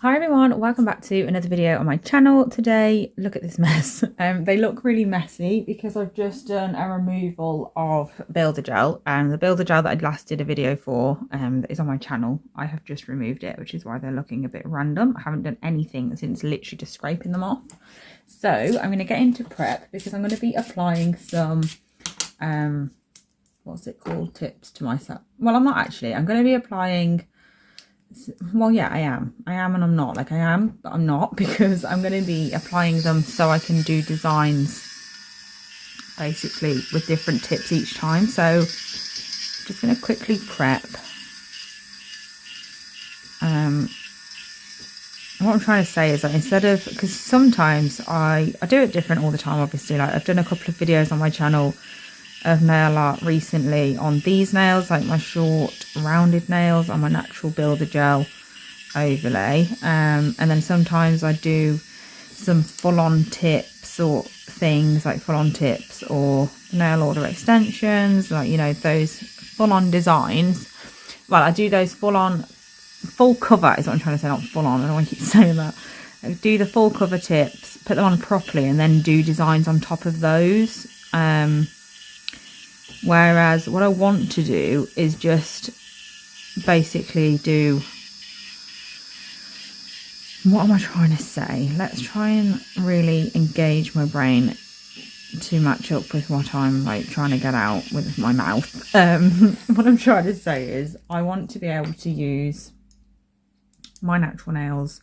Hi everyone, welcome back to another video on my channel. Today, look at this mess. They look really messy because I've just done a removal of builder gel, and the builder gel that I last did a video for that is on my channel. I have just removed it, which is why they're looking a bit random. I haven't done anything since literally just scraping them off. So I'm going to get into prep because I'm going to be applying some what's it called, tips to myself. Well, I'm not actually. I'm going to be applying, well, yeah, I am and I'm not. Like, I am but I'm not, because I'm going to be applying them so I can do designs basically with different tips each time. So I'm just going to quickly prep. What I'm trying to say is that instead of, because sometimes I do it different all the time, obviously. Like, I've done a couple of videos on my channel of nail art recently on these nails, like my short rounded nails on my natural builder gel overlay, and then sometimes I do some full-on tips or things, like full-on tips or nail order extensions, like, you know, those full-on designs. Well, I do those full cover is what I'm trying to say, not full-on. I don't want to keep saying that. I do the full cover tips, put them on properly, and then do designs on top of those. Whereas what I want to do is just basically do, what am I trying to say? Let's try and really engage my brain to match up with what I'm like trying to get out with my mouth. What I'm trying to say is I want to be able to use my natural nails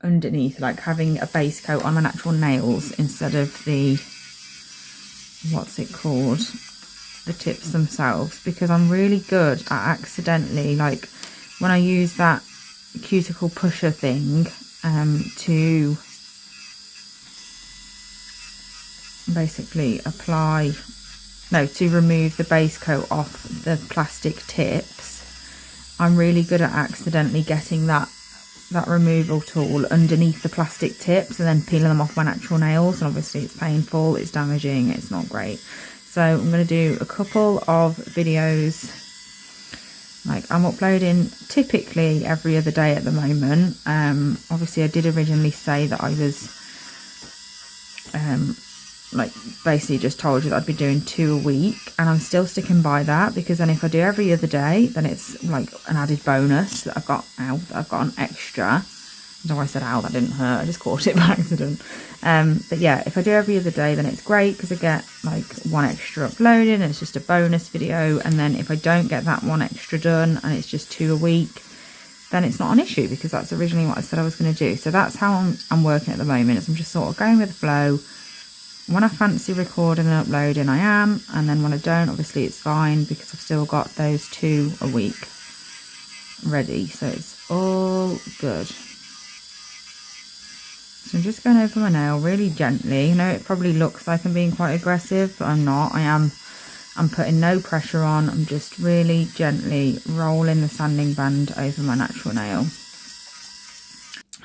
underneath, like having a base coat on my natural nails instead of the, what's it called, the tips themselves, because I'm really good at accidentally, like when I use that cuticle pusher thing to basically to remove the base coat off the plastic tips, I'm really good at accidentally getting that removal tool underneath the plastic tips and then peeling them off my natural nails, and obviously it's painful, it's damaging, it's not great. So I'm going to do a couple of videos. Like, I'm uploading typically every other day at the moment. Obviously I did originally say that I was like basically just told you that I'd be doing 2 a week, and I'm still sticking by that, because then if I do every other day, then it's like an added bonus that I've got now, that I've got an extra. Though I said ow, that didn't hurt, I just caught it by accident. But yeah, if I do every other day, then it's great because I get like 1 extra uploaded and it's just a bonus video. And then if I don't get that 1 extra done and it's just 2 a week, then it's not an issue, because that's originally what I said I was going to do. So that's how I'm working at the moment, is I'm just sort of going with the flow. When I fancy recording and uploading, I am, and then when I don't, obviously it's fine, because I've still got those 2 a week ready, so it's all good. So I'm just going over my nail really gently. You know, it probably looks like I'm being quite aggressive, but I'm not. I'm putting no pressure on. I'm just really gently rolling the sanding band over my natural nail.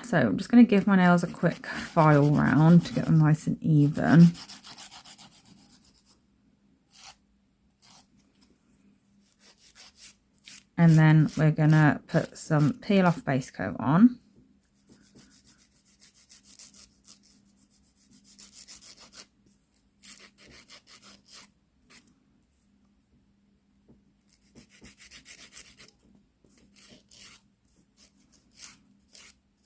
So I'm just going to give my nails a quick file round to get them nice and even. And then we're going to put some peel off base coat on.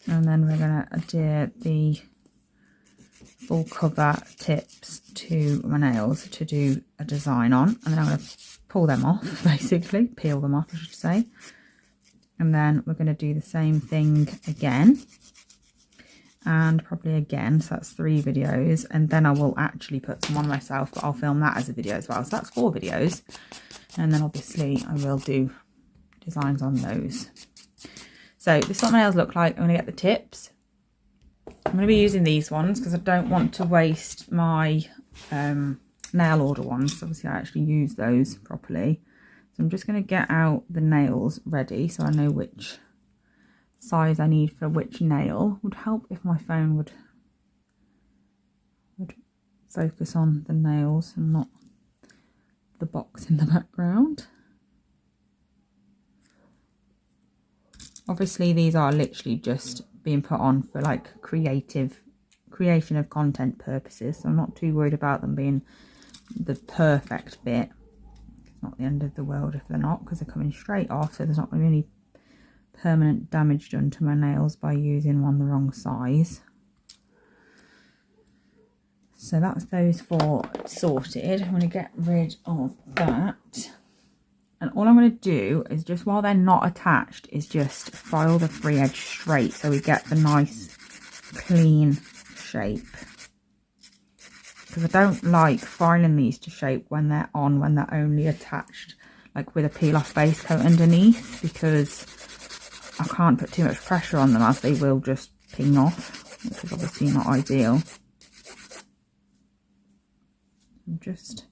And then we're going to adhere the full cover tips to my nails to do a design on. And then I'm going to pull them off, basically. Peel them off, I should say. And then we're going to do the same thing again. And probably again. So that's 3 videos. And then I will actually put some on myself, but I'll film that as a video as well. So that's 4 videos. And then obviously I will do designs on those. So this is what my nails look like. I'm going to get the tips. I'm going to be using these ones because I don't want to waste my nail order ones. Obviously I actually use those properly. So I'm just going to get out the nails ready so I know which size I need for which nail. Would help if my phone would focus on the nails and not the box in the background. Obviously these are literally just being put on for like creation of content purposes, so I'm not too worried about them being the perfect bit. It's not the end of the world if they're not, because they're coming straight off, so there's not going to be any permanent damage done to my nails by using one the wrong size. So that's those 4 sorted. I'm going to get rid of that. And all I'm going to do is, just while they're not attached, is just file the free edge straight so we get the nice clean shape. Because I don't like filing these to shape when they're on, when they're only attached like with a peel off base coat underneath, because I can't put too much pressure on them as they will just ping off, which is obviously not ideal. I'm just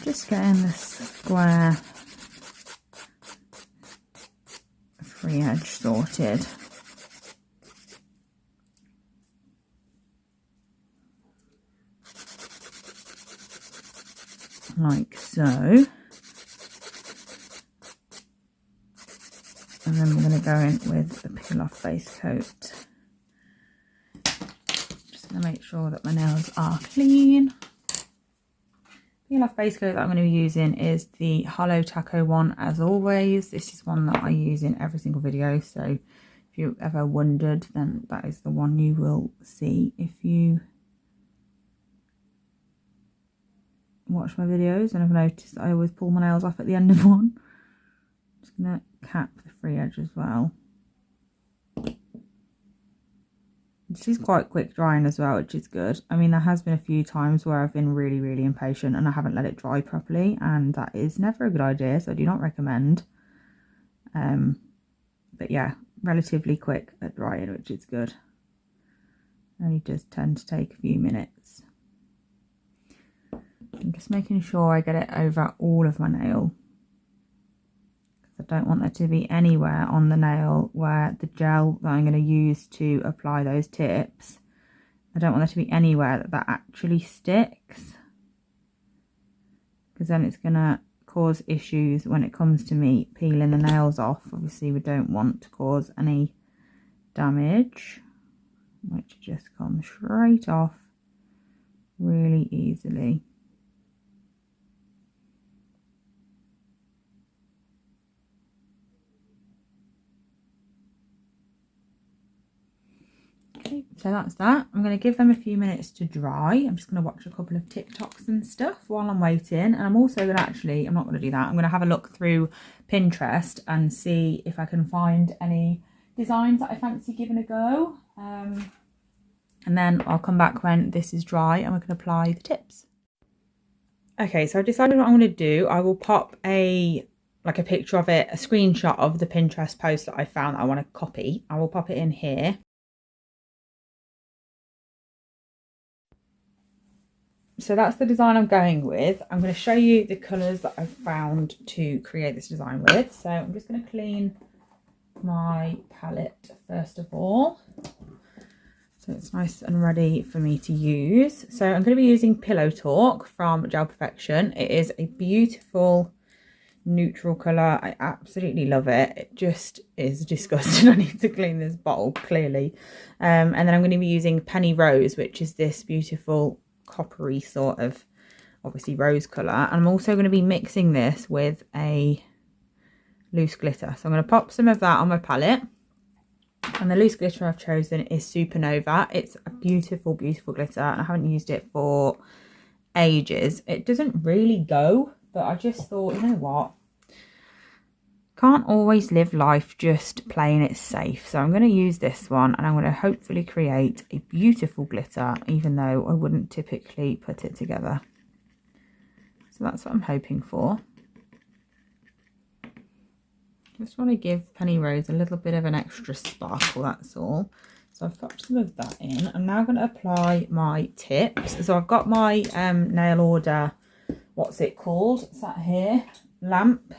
getting the square free edge sorted. Like so. And then we're going to go in with the peel off base coat. Just going to make sure that my nails are clean. Peel off base coat that I'm going to be using is the Hollow Taco one, as always. This is one that I use in every single video, so if you ever wondered, then that is the one you will see if you watch my videos and have noticed that I always pull my nails off at the end of one. I'm just going to cap the free edge as well. This is quite quick drying as well, which is good. I mean, there has been a few times where I've been really impatient and I haven't let it dry properly, and that is never a good idea, so I do not recommend. But yeah, relatively quick at drying, which is good. Only does tend to take a few minutes. I'm just making sure I get it over all of my nail. I don't want there to be anywhere on the nail where the gel that I'm going to use to apply those tips, I don't want there to be anywhere that actually sticks, because then it's going to cause issues when it comes to me peeling the nails off. Obviously we don't want to cause any damage, which just comes straight off really easily. Okay, so that's that. I'm going to give them a few minutes to dry. I'm just going to watch a couple of TikToks and stuff while I'm waiting. And I'm also going to I'm not going to do that. I'm going to have a look through Pinterest and see if I can find any designs that I fancy giving a go. And then I'll come back when this is dry and we can apply the tips. Okay, so I've decided what I'm going to do. I will pop a picture of it, a screenshot of the Pinterest post that I found that I want to copy. I will pop it in here. So that's the design I'm going with. I'm going to show you the colours that I've found to create this design with. So I'm just going to clean my palette first of all, so it's nice and ready for me to use. So I'm going to be using Pillow Talk from Gel Perfection. It is a beautiful neutral colour. I absolutely love it. It just is disgusting. I need to clean this bottle clearly. And then I'm going to be using Penny Rose, which is this beautiful coppery sort of obviously rose colour. And I'm also going to be mixing this with a loose glitter, so I'm going to pop some of that on my palette. And the loose glitter I've chosen is Supernova. It's a beautiful glitter, and I haven't used it for ages. It doesn't really go, but I just thought, you know what, can't always live life just playing it safe. So I'm going to use this one, and I'm going to hopefully create a beautiful glitter, even though I wouldn't typically put it together. So that's what I'm hoping for. Just want to give Penny Rose a little bit of an extra sparkle, that's all. So I've popped some of that in. I'm now going to apply my tips. So I've got my nail order, what's it called? Sat here, lamp,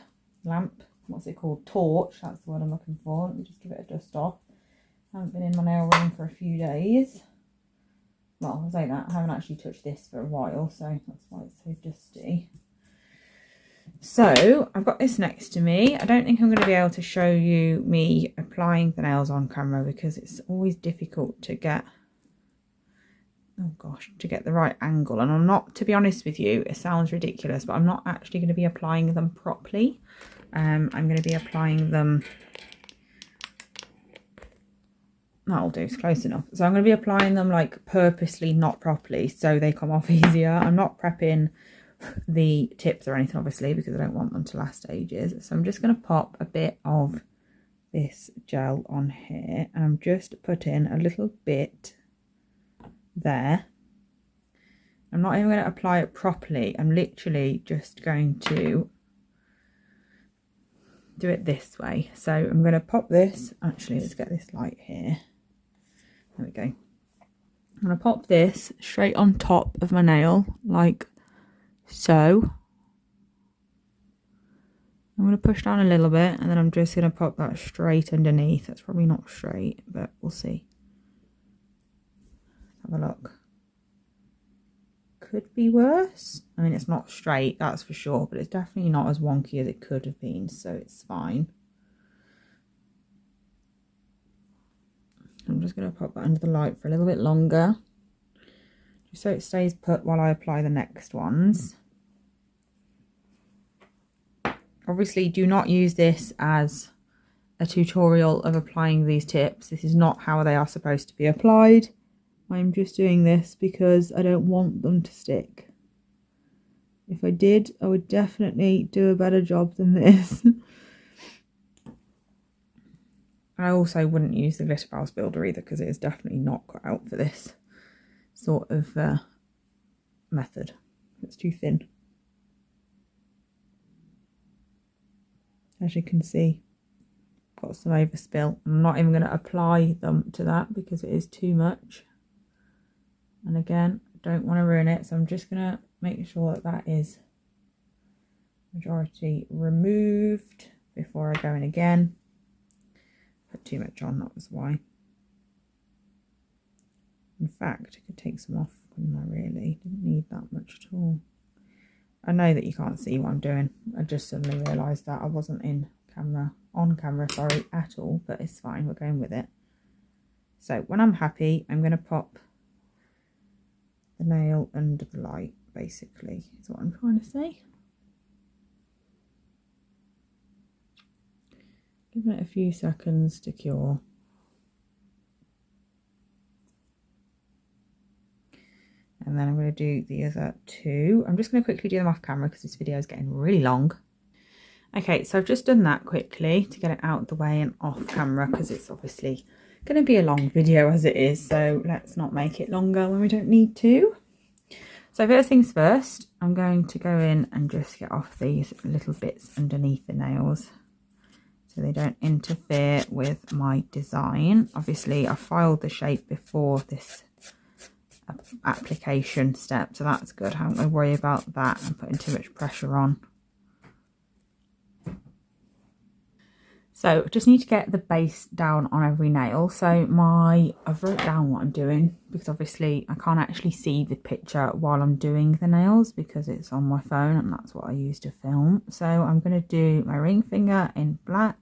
what's it called? Torch, that's the word I'm looking for. Let me just give it a dust off. I haven't been in my nail room for a few days. Well, I'll say that, I haven't actually touched this for a while, so that's why it's so dusty. So I've got this next to me. I don't think I'm going to be able to show you me applying the nails on camera because it's always difficult to get, oh gosh, to get the right angle. And I'm not, to be honest with you, it sounds ridiculous, but I'm not actually going to be applying them properly. I'm going to be applying them, that'll do, it's close enough. So I'm going to be applying them like purposely not properly so they come off easier. I'm not prepping the tips or anything obviously because I don't want them to last ages. So I'm just going to pop a bit of this gel on here and I'm just putting a little bit there. I'm not even going to apply it properly. I'm literally just going to do it this way. So I'm going to pop this, actually let's get this light here. There we go. I'm going to pop this straight on top of my nail, like so. I'm going to push down a little bit and then I'm just going to pop that straight underneath. That's probably not straight, but we'll see. Have a look. Could be worse. I mean, it's not straight, that's for sure, but it's definitely not as wonky as it could have been, so it's fine. I'm just going to pop that under the light for a little bit longer, just so it stays put while I apply the next ones. Obviously, do not use this as a tutorial of applying these tips. This is not how they are supposed to be applied. I'm just doing this because I don't want them to stick. If I did, I would definitely do a better job than this. And I also wouldn't use the glitter mouse builder either because it is definitely not cut out for this sort of method. It's too thin. As you can see, got some overspill. I'm not even going to apply them to that because it is too much. And again, I don't want to ruin it, so I'm just going to make sure that that is majority removed before I go in again. Put too much on, that was why. In fact, I could take some off, couldn't I really? Didn't need that much at all. I know that you can't see what I'm doing. I just suddenly realised that I wasn't on camera, sorry, at all, but it's fine, we're going with it. So when I'm happy, I'm going to pop the nail under the light, basically, is what I'm trying to say. Giving it a few seconds to cure. And then I'm going to do the other two. I'm just going to quickly do them off camera because this video is getting really long. Okay, so I've just done that quickly to get it out of the way and off camera because it's obviously going to be a long video as it is. So let's not make it longer when we don't need to. So first things first, I'm going to go in and just get off these little bits underneath the nails so they don't interfere with my design. Obviously, I filed the shape before this application step, so that's good. I don't have to worry about that and putting too much pressure on. So I just need to get the base down on every nail. So I've wrote down what I'm doing because obviously I can't actually see the picture while I'm doing the nails because it's on my phone and that's what I use to film. So I'm going to do my ring finger in black.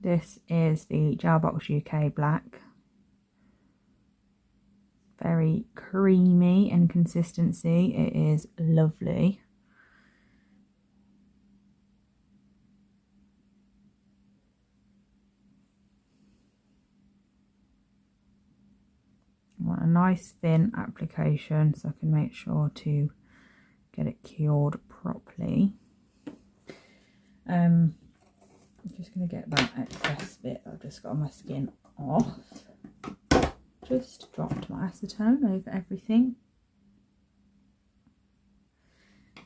This is the Gel Box UK black. Very creamy in consistency. It is lovely. I want a nice thin application so I can make sure to get it cured properly. I'm just going to get that excess bit I've just got on my skin off. Just dropped my acetone over everything.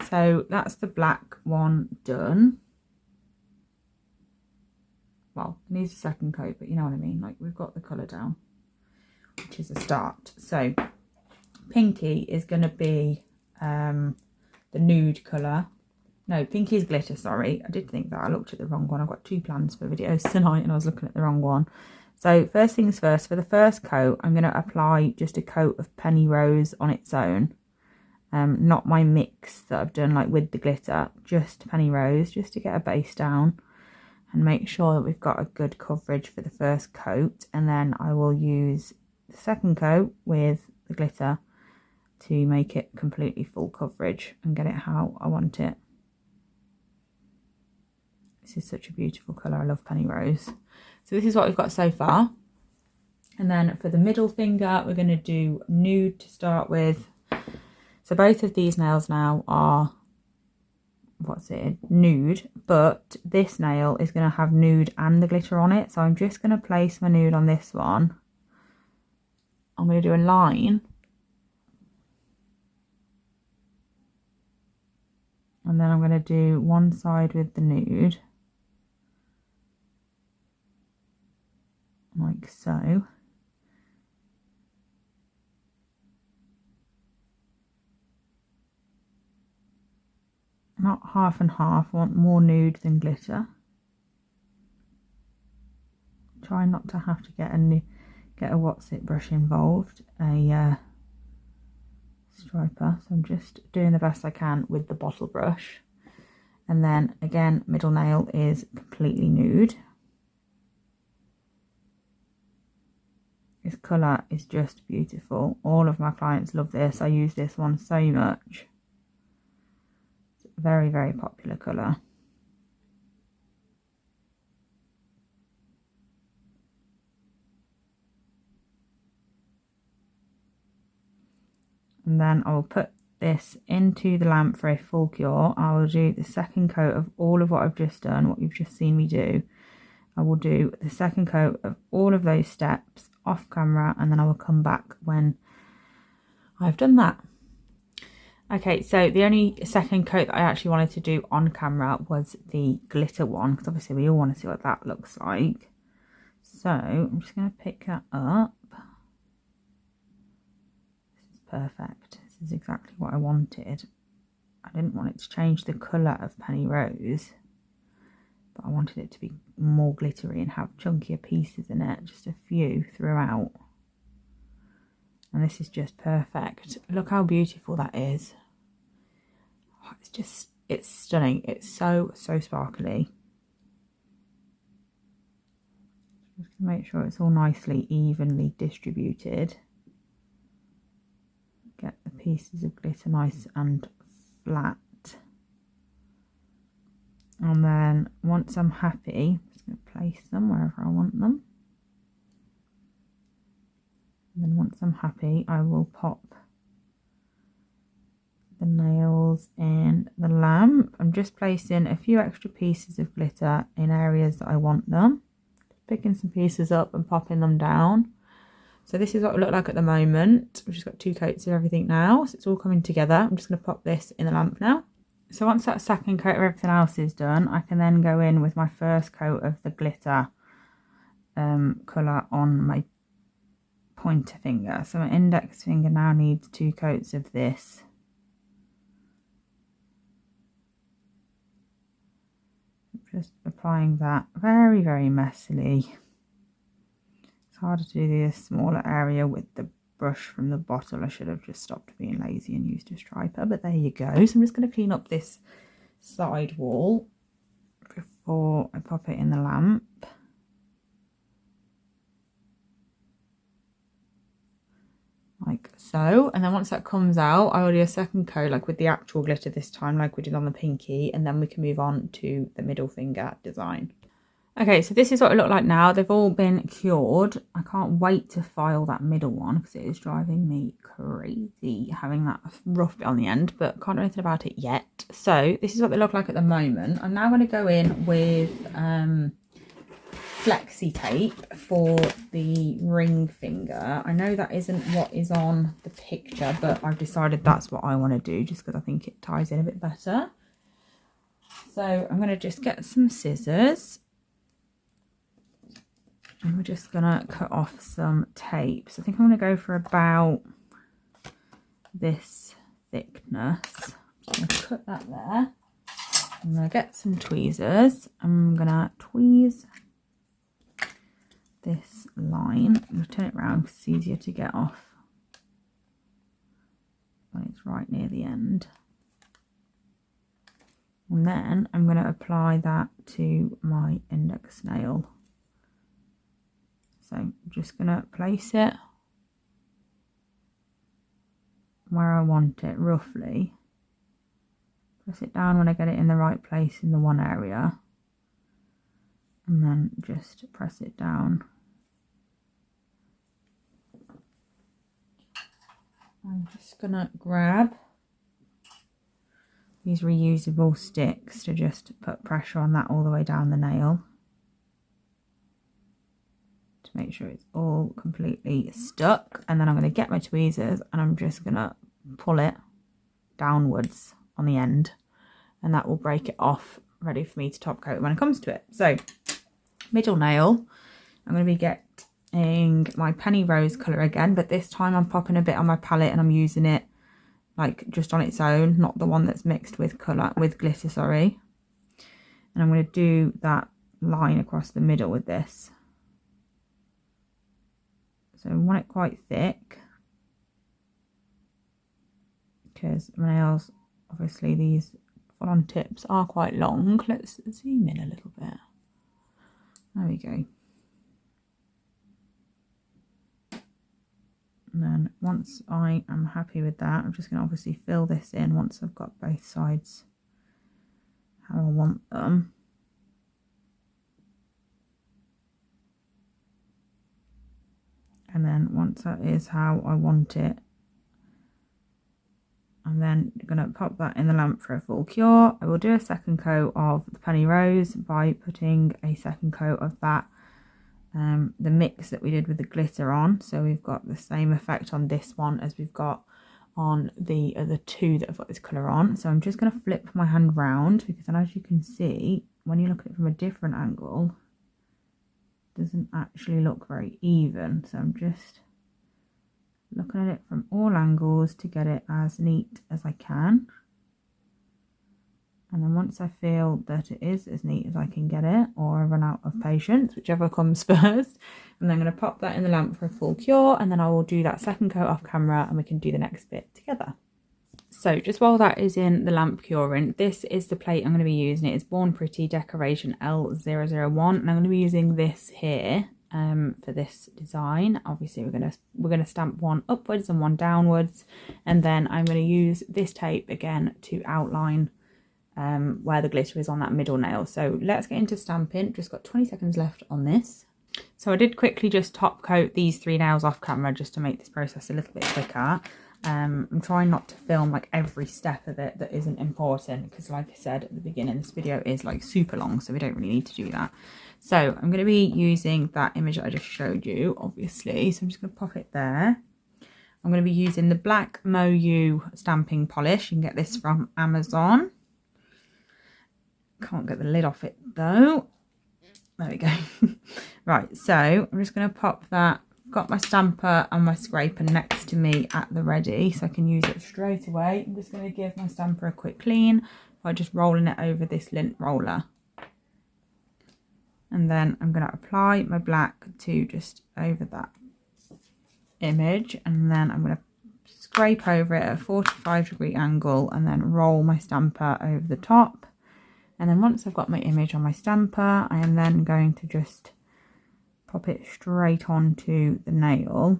So that's the black one done. Well, it needs a second coat, but you know what I mean. Like, we've got the colour down, which is a start. So pinky is going to be the nude colour. No, Pinky's glitter, sorry. I did think that. I looked at the wrong one. I've got 2 plans for videos tonight and I was looking at the wrong one. So first things first, for the first coat, I'm going to apply just a coat of Penny Rose on its own. Not my mix that I've done like with the glitter, just Penny Rose, just to get a base down and make sure that we've got a good coverage for the first coat. And then I will use the second coat with the glitter to make it completely full coverage and get it how I want it. This is such a beautiful colour. I love Penny Rose. So this is what we've got so far. And then for the middle finger, we're going to do nude to start with. So both of these nails now are, nude, but this nail is going to have nude and the glitter on it. So I'm just going to place my nude on this one. I'm going to do a line. And then I'm going to do one side with the nude. Like so. Not half and half, I want more nude than glitter. Try not to have to get a brush involved, a striper. So I'm just doing the best I can with the bottle brush. And then again, middle nail is completely nude. This colour is just beautiful. All of my clients love this. I use this one so much. It's a very, very popular colour. And then I will put this into the lamp for a full cure. I will do the second coat of all of what I've just done, what you've just seen me do. I will do the second coat of all of those steps off camera, and then I will come back when I've done that. Okay, so the only second coat that I actually wanted to do on camera was the glitter one, because obviously we all want to see what that looks like. So I'm just going to pick that up. This is perfect. This is exactly what I wanted. I didn't want it to change the colour of Penny Rose, but I wanted it to be more glittery and have chunkier pieces in it, just a few throughout. And this is just perfect. Look how beautiful that is. Oh, it's stunning. It's so sparkly. Just make sure it's all nicely, evenly distributed. Get the pieces of glitter nice and flat. And then once I'm happy, I'm just going to place them wherever I want them. And then once I'm happy, I will pop the nails in the lamp. I'm just placing a few extra pieces of glitter in areas that I want them. Just picking some pieces up and popping them down. So this is what it look like at the moment. We've just got 2 coats of everything now, so it's all coming together. I'm just going to pop this in the lamp now. So once that second coat of everything else is done, I can then go in with my first coat of the glitter colour on my pointer finger. So my index finger now needs 2 coats of this. Just applying that very, very messily. It's harder to do this smaller area with the brush from the bottle. I should have just stopped being lazy and used a striper, but there you go. So I'm just going to clean up this side wall before I pop it in the lamp. Like so. And then once that comes out, I will do a second coat, like with the actual glitter this time, like we did on the pinky, and then we can move on to the middle finger design. Okay, so this is what it looked like now. They've all been cured. I can't wait to file that middle one because it is driving me crazy having that rough bit on the end, but can't do anything about it yet. So this is what they look like at the moment. I'm now going to go in with flexi tape for the ring finger. I know that isn't what is on the picture, but I've decided that's what I want to do just because I think it ties in a bit better. So I'm going to just get some scissors. And we're just going to cut off some tape. So I think I'm going to go for about this thickness. I'm just going to cut that there. I'm going to get some tweezers. I'm going to tweeze this line. I'm going to turn it around because it's easier to get off when it's right near the end. And then I'm going to apply that to my index nail. So I'm just going to place it where I want it roughly. Press it down when I get it in the right place in the one area. And then just press it down. I'm just going to grab these reusable sticks to just put pressure on that all the way down the nail. To make sure it's all completely stuck. And then I'm going to get my tweezers and I'm just going to pull it downwards on the end. And that will break it off, ready for me to top coat when it comes to it. So, middle nail, I'm going to be getting my Penny Rose colour again. But this time I'm popping a bit on my palette and I'm using it like just on its own, not the one that's mixed with colour, with glitter, sorry. And I'm going to do that line across the middle with this. So I want it quite thick because my nails, obviously these full-on tips are quite long. Let's zoom in a little bit. There we go. And then once I am happy with that, I'm just going to obviously fill this in once I've got both sides how I want them. And then once that is how I want it, I'm then going to pop that in the lamp for a full cure. I will do a second coat of the Penny Rose by putting a second coat of that the mix that we did with the glitter on. So we've got the same effect on this one as we've got on the other two that have got this colour on. So I'm just going to flip my hand round because then, as you can see, when you look at it from a different angle, it doesn't actually look very even. So I'm just looking at it from all angles to get it as neat as I can. And then once I feel that it is as neat as I can get it, or I run out of patience, whichever comes first, I'm then going to pop that in the lamp for a full cure, and then I will do that second coat off camera and we can do the next bit together. So just while that is in the lamp curing, this is the plate I'm going to be using. It is Born Pretty Decoration L001, and I'm going to be using this here for this design. Obviously we're going to stamp one upwards and one downwards, and then I'm going to use this tape again to outline where the glitter is on that middle nail. So let's get into stamping. Just got 20 seconds left on this. So I did quickly just top coat these 3 nails off camera just to make this process a little bit quicker. I'm trying not to film like every step of it that isn't important, because like I said at the beginning, this video is like super long, so we don't really need to do that. So I'm going to be using that image that I just showed you, obviously. So I'm just going to pop it there. I'm going to be using the black Moyu stamping polish. You can get this from Amazon. Can't get the lid off it though. There we go. Right, so I'm just going to pop that. Got my stamper and my scraper next to me at the ready, so I can use it straight away. I'm just going to give my stamper a quick clean by just rolling it over this lint roller. And then I'm going to apply my black to just over that image, and then I'm going to scrape over it at a 45-degree angle and then roll my stamper over the top. And then once I've got my image on my stamper, I am then going to just pop it straight onto the nail.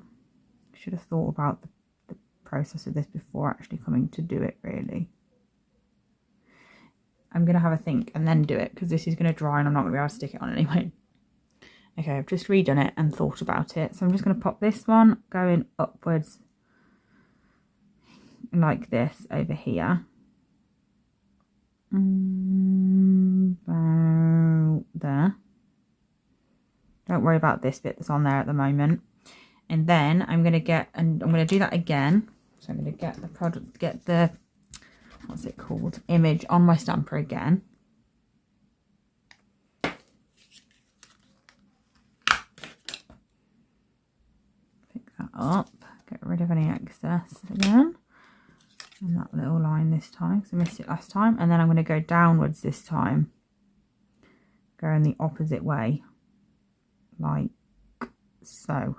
I should have thought about the process of this before actually coming to do it, really. I'm going to have a think and then do it, because this is going to dry and I'm not going to be able to stick it on anyway. Okay, I've just redone it and thought about it. So I'm just going to pop this one going upwards like this over here. About there. Don't worry about this bit that's on there at the moment. And then I'm going to get, and I'm going to do that again. So I'm going to get the product, get the, what's it called, image on my stamper again. Pick that up, get rid of any excess again. And that little line this time, because I missed it last time. And then I'm going to go downwards this time, going the opposite way, like so.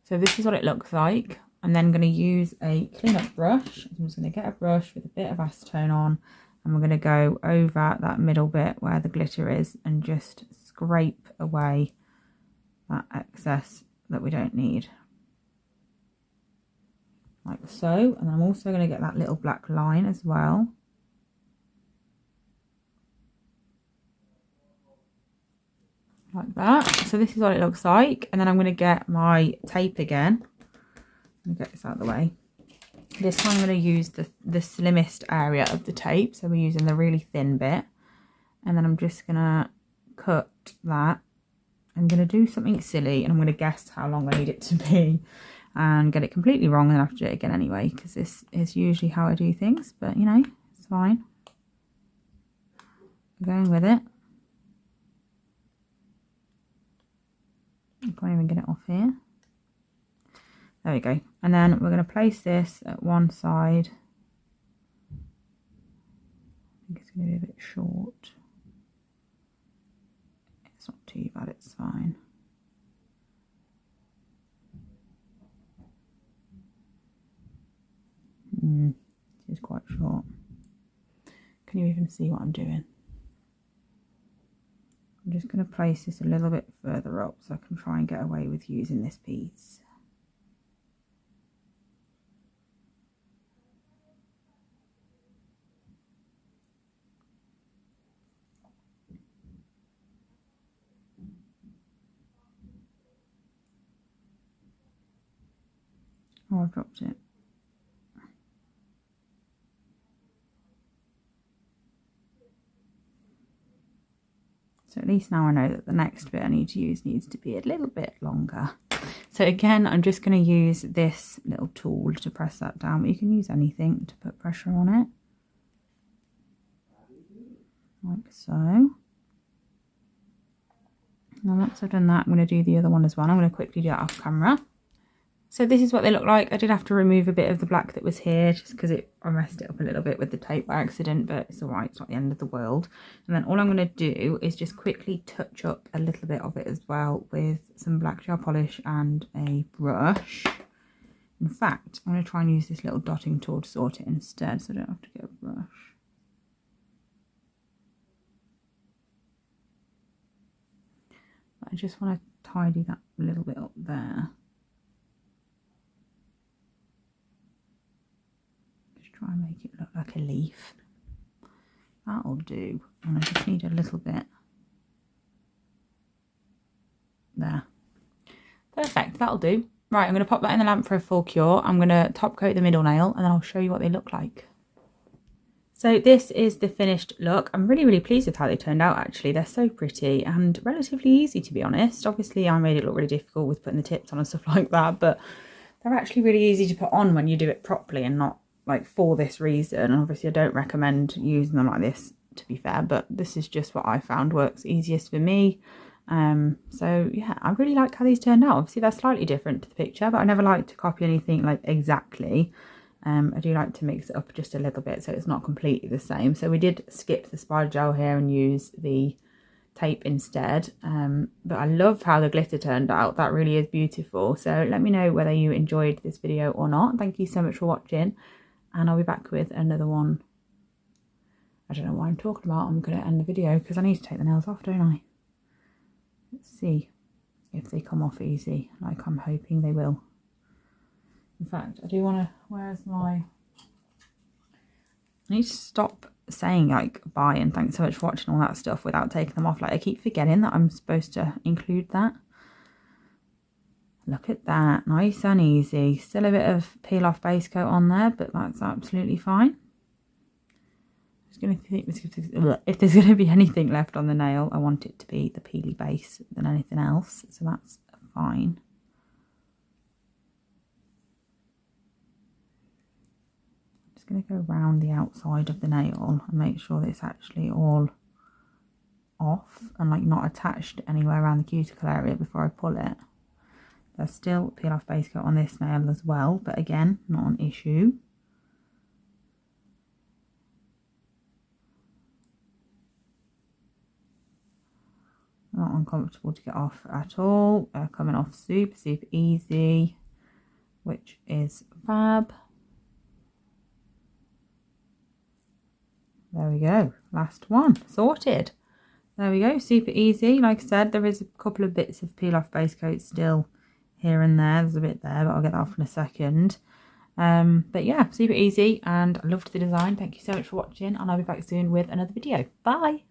So this is what it looks like. I'm then going to use a cleanup brush. I'm just going to get a brush with a bit of acetone on, and we're going to go over that middle bit where the glitter is and just scrape away that excess that we don't need. Like so. And I'm also going to get that little black line as well. Like that. So this is what it looks like. And then I'm going to get my tape again. Let me get this out of the way. This time I'm going to use the slimmest area of the tape. So we're using the really thin bit. And then I'm just going to cut that. I'm going to do something silly and I'm going to guess how long I need it to be. And get it completely wrong and then have to do it again anyway. Because this is usually how I do things. But you know, it's fine. I'm going with it. I can't even get it off here. There we go. And then we're going to place this at one side. I think it's going to be a bit short. It's not too bad, it's fine. This is quite short. Can you even see what I'm doing? I'm just going to place this a little bit further up so I can try and get away with using this piece. Oh, I've dropped it. So at least now I know that the next bit I need to use needs to be a little bit longer. So again, I'm just going to use this little tool to press that down, but you can use anything to put pressure on it. Like so. Now once I've done that, I'm going to do the other one as well. I'm going to quickly do that off camera. So this is what they look like. I did have to remove a bit of the black that was here just because I messed it up a little bit with the tape by accident, but it's all right. It's not the end of the world. And then all I'm going to do is just quickly touch up a little bit of it as well with some black gel polish and a brush. In fact, I'm going to try and use this little dotting tool to sort it instead so I don't have to get a brush. But I just want to tidy that a little bit up there. Try and make it look like a leaf. That'll do. And I just need a little bit there. Perfect, that'll do. Right, I'm going to pop that in the lamp for a full cure. I'm going to top coat the middle nail and then I'll show you what they look like. So this is the finished look. I'm really pleased with how they turned out actually. They're so pretty and relatively easy to be honest. Obviously I made it look really difficult with putting the tips on and stuff like that, but they're actually really easy to put on when you do it properly and not like for this reason. And obviously I don't recommend using them like this to be fair, but this is just what I found works easiest for me. So yeah, I really like how these turned out. Obviously they're slightly different to the picture, but I never like to copy anything like exactly. I do like to mix it up just a little bit so it's not completely the same. So we did skip the spider gel here and use the tape instead, but I love how the glitter turned out. That really is beautiful. So let me know whether you enjoyed this video or not. Thank you so much for watching. And I'll be back with another one. I don't know what I'm talking about. I'm going to end the video because I need to take the nails off, don't I? Let's see if they come off easy, like I'm hoping they will. In fact, I do want to... Where's my... I need to stop saying like bye and thanks so much for watching all that stuff without taking them off. Like I keep forgetting that I'm supposed to include that. Look at that, nice and easy. Still a bit of peel off base coat on there, but that's absolutely fine. Just gonna think if there's gonna be anything left on the nail, I want it to be the peely base than anything else, so that's fine. Just gonna go around the outside of the nail and make sure that it's actually all off and like not attached anywhere around the cuticle area before I pull it. There's still peel off base coat on this nail as well, but again, not an issue. Not uncomfortable to get off at all. Coming off super easy, which is fab. There we go, last one sorted. There we go, super easy. Like I said, there is a couple of bits of peel off base coat still here and there. There's a bit there, but I'll get that off in a second. But yeah, super easy, and I loved the design. Thank you so much for watching, and I'll be back soon with another video. Bye.